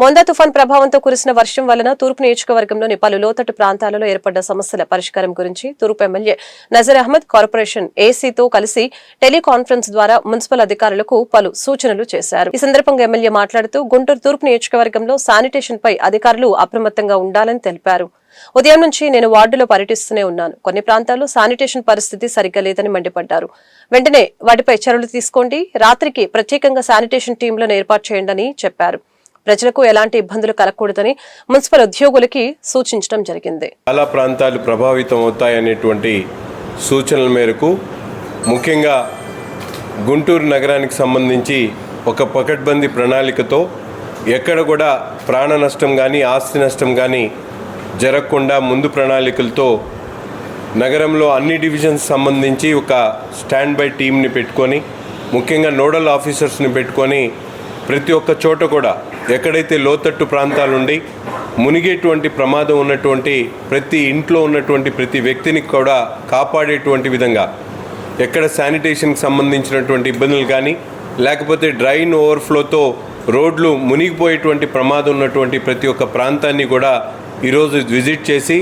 Montha తుఫాన్ ప్రభావంతో కురిసిన వర్షం వలన తూర్పు నియోజకవర్గంలోని పలు లోతట్టు ప్రాంతాలలో ఏర్పడ్డ సమస్యల పరిష్కారం గురించి తూర్పు ఎమ్మెల్యే నజీర్ అహ్మద్ కార్పొరేషన్ ఏసీతో కలిసి టెలికాన్ఫరెన్స్ ద్వారా మున్సిపల్ అధికారులకు పలు సూచనలు చేశారు. ఈ సందర్భంగా ఎమ్మెల్యే మాట్లాడుతూ గుంటూరు తూర్పు నియోజకవర్గంలో శానిటేషన్ పై అధికారులు అప్రమత్తంగా ఉండాలని తెలిపారు. ఉదయం నుంచి నేను వార్డులో పర్యటిస్తూనే ఉన్నాను. కొన్ని ప్రాంతాల్లో శానిటేషన్ పరిస్థితి సరిగ్గా లేదని మండిపడ్డారు. వెంటనే వాటిపై చర్యలు తీసుకోండి, రాత్రికి ప్రత్యేకంగా శానిటేషన్ టీంలను ఏర్పాటు చేయండి చెప్పారు. ప్రజలకు ఎలాంటి ఇబ్బందులు కలగకూడదని మున్సిపల్ ఉద్యోగులకి సూచించడం జరిగింది. చాలా ప్రాంతాలు ప్రభావితం అవుతాయనేటువంటి సూచనల మేరకు ముఖ్యంగా గుంటూరు నగరానికి సంబంధించి ఒక పకడ్బందీ ప్రణాళికతో ఎక్కడ కూడా ప్రాణ నష్టం కానీ ఆస్తి నష్టం కానీ జరగకుండా ముందు ప్రణాళికలతో నగరంలో అన్ని డివిజన్స్ సంబంధించి ఒక స్టాండ్ బై టీంని పెట్టుకొని ముఖ్యంగా నోడల్ ఆఫీసర్స్ని పెట్టుకొని ప్రతి ఒక్క చోట కూడా ఎక్కడైతే లోతట్టు ప్రాంతాలుండి మునిగేటువంటి ప్రమాదం ఉన్నటువంటి ప్రతి ఇంట్లో ఉన్నటువంటి ప్రతి వ్యక్తిని కూడా కాపాడేటువంటి విధంగా ఎక్కడ శానిటేషన్కి సంబంధించినటువంటి ఇబ్బందులు కానీ లేకపోతే డ్రైన్ ఓవర్ఫ్లోతో రోడ్లు మునిగిపోయేటువంటి ప్రమాదం ఉన్నటువంటి ప్రతి ఒక్క ప్రాంతాన్ని కూడా ఈరోజు విజిట్ చేసి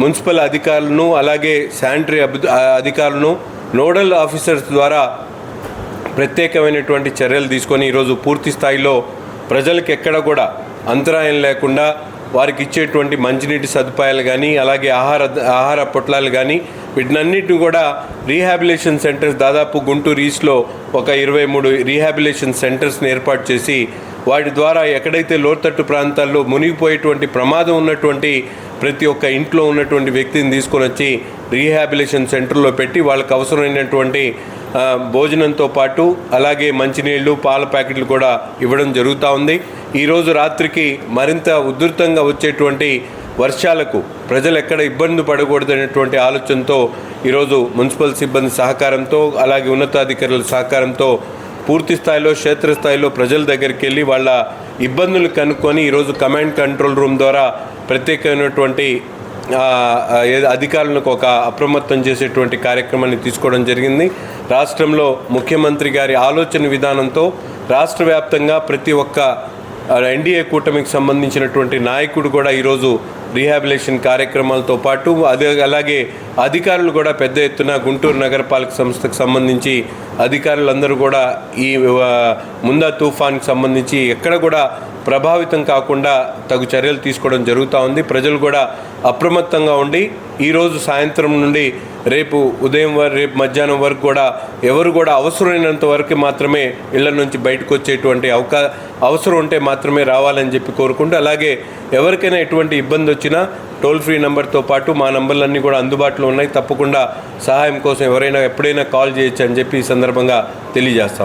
మున్సిపల్ అధికారులను అలాగే శానిటరీ అధికారులను నోడల్ ఆఫీసర్స్ ద్వారా ప్రత్యేకమైనటువంటి చర్యలు తీసుకొని ఈరోజు పూర్తి స్థాయిలో ప్రజలకు ఎక్కడ కూడా అంతరాయం లేకుండా వారికి ఇచ్చేటువంటి మంచినీటి సదుపాయాలు కానీ అలాగే ఆహార పొట్లాలు కానీ వీటినన్నిటిని కూడా రీహాబిలేషన్ సెంటర్స్ దాదాపు గుంటూరు ఈస్ట్లో ఒక 23 రీహాబిలేషన్ సెంటర్స్ని ఏర్పాటు చేసి వాటి ద్వారా ఎక్కడైతే లోతట్టు ప్రాంతాల్లో మునిగిపోయేటువంటి ప్రమాదం ఉన్నటువంటి ప్రతి ఒక్క ఇంట్లో ఉన్నటువంటి వ్యక్తిని తీసుకొని వచ్చి రీహాబిలేషన్ సెంటర్లో పెట్టి వాళ్ళకు అవసరమైనటువంటి భోజనంతో పాటు అలాగే మంచినీళ్ళు పాల ప్యాకెట్లు కూడా ఇవ్వడం జరుగుతూ ఉంది. ఈరోజు రాత్రికి మరింత ఉధృతంగా వచ్చేటువంటి వర్షాలకు ప్రజలు ఎక్కడ ఇబ్బంది పడకూడదనేటువంటి ఆలోచనతో ఈరోజు మున్సిపల్ సిబ్బంది సహకారంతో అలాగే ఉన్నతాధికారుల సహకారంతో పూర్తి స్థాయిలో క్షేత్రస్థాయిలో ప్రజల దగ్గరికి వెళ్ళి వాళ్ళ ఇబ్బందులు కనుక్కొని ఈరోజు కమాండ్ కంట్రోల్ రూమ్ ద్వారా ప్రత్యేకమైనటువంటి అధికారులకు ఒక అప్రమత్తం చేసేటువంటి కార్యక్రమాన్ని తీసుకోవడం జరిగింది. రాష్ట్రంలో ముఖ్యమంత్రి గారి ఆలోచన విధానంతో రాష్ట్ర వ్యాప్తంగా ప్రతి ఒక్క ఎన్డీఏ కూటమికి సంబంధించినటువంటి నాయకుడు కూడా ఈరోజు రీహాబిలేషన్ కార్యక్రమాలతో పాటు అలాగే అధికారులు కూడా పెద్ద ఎత్తున గుంటూరు నగరపాలక సంస్థకు సంబంధించి అధికారులందరూ కూడా ఈ ముందా తుఫాన్కి సంబంధించి ఎక్కడ కూడా ప్రభావితం కాకుండా తగు చర్యలు తీసుకోవడం జరుగుతూ ఉంది. ప్రజలు కూడా అప్రమత్తంగా ఉండి ఈరోజు సాయంత్రం నుండి రేపు ఉదయం రేపు మధ్యాహ్నం వరకు కూడా ఎవరు కూడా అవసరమైనంత వరకు మాత్రమే ఇళ్ల నుంచి బయటకు వచ్చేటువంటి అవసరం ఉంటే మాత్రమే రావాలని చెప్పి కోరుకుంటూ అలాగే ఎవరికైనా ఎటువంటి ఇబ్బంది వచ్చినా టోల్ ఫ్రీ నెంబర్తో పాటు మా నంబర్లన్నీ కూడా అందుబాటులో ఉన్నాయి. తప్పకుండా సహాయం కోసం ఎవరైనా ఎప్పుడైనా కాల్ చేయొచ్చు అని చెప్పి ఈ సందర్భంగా తెలియజేస్తాం.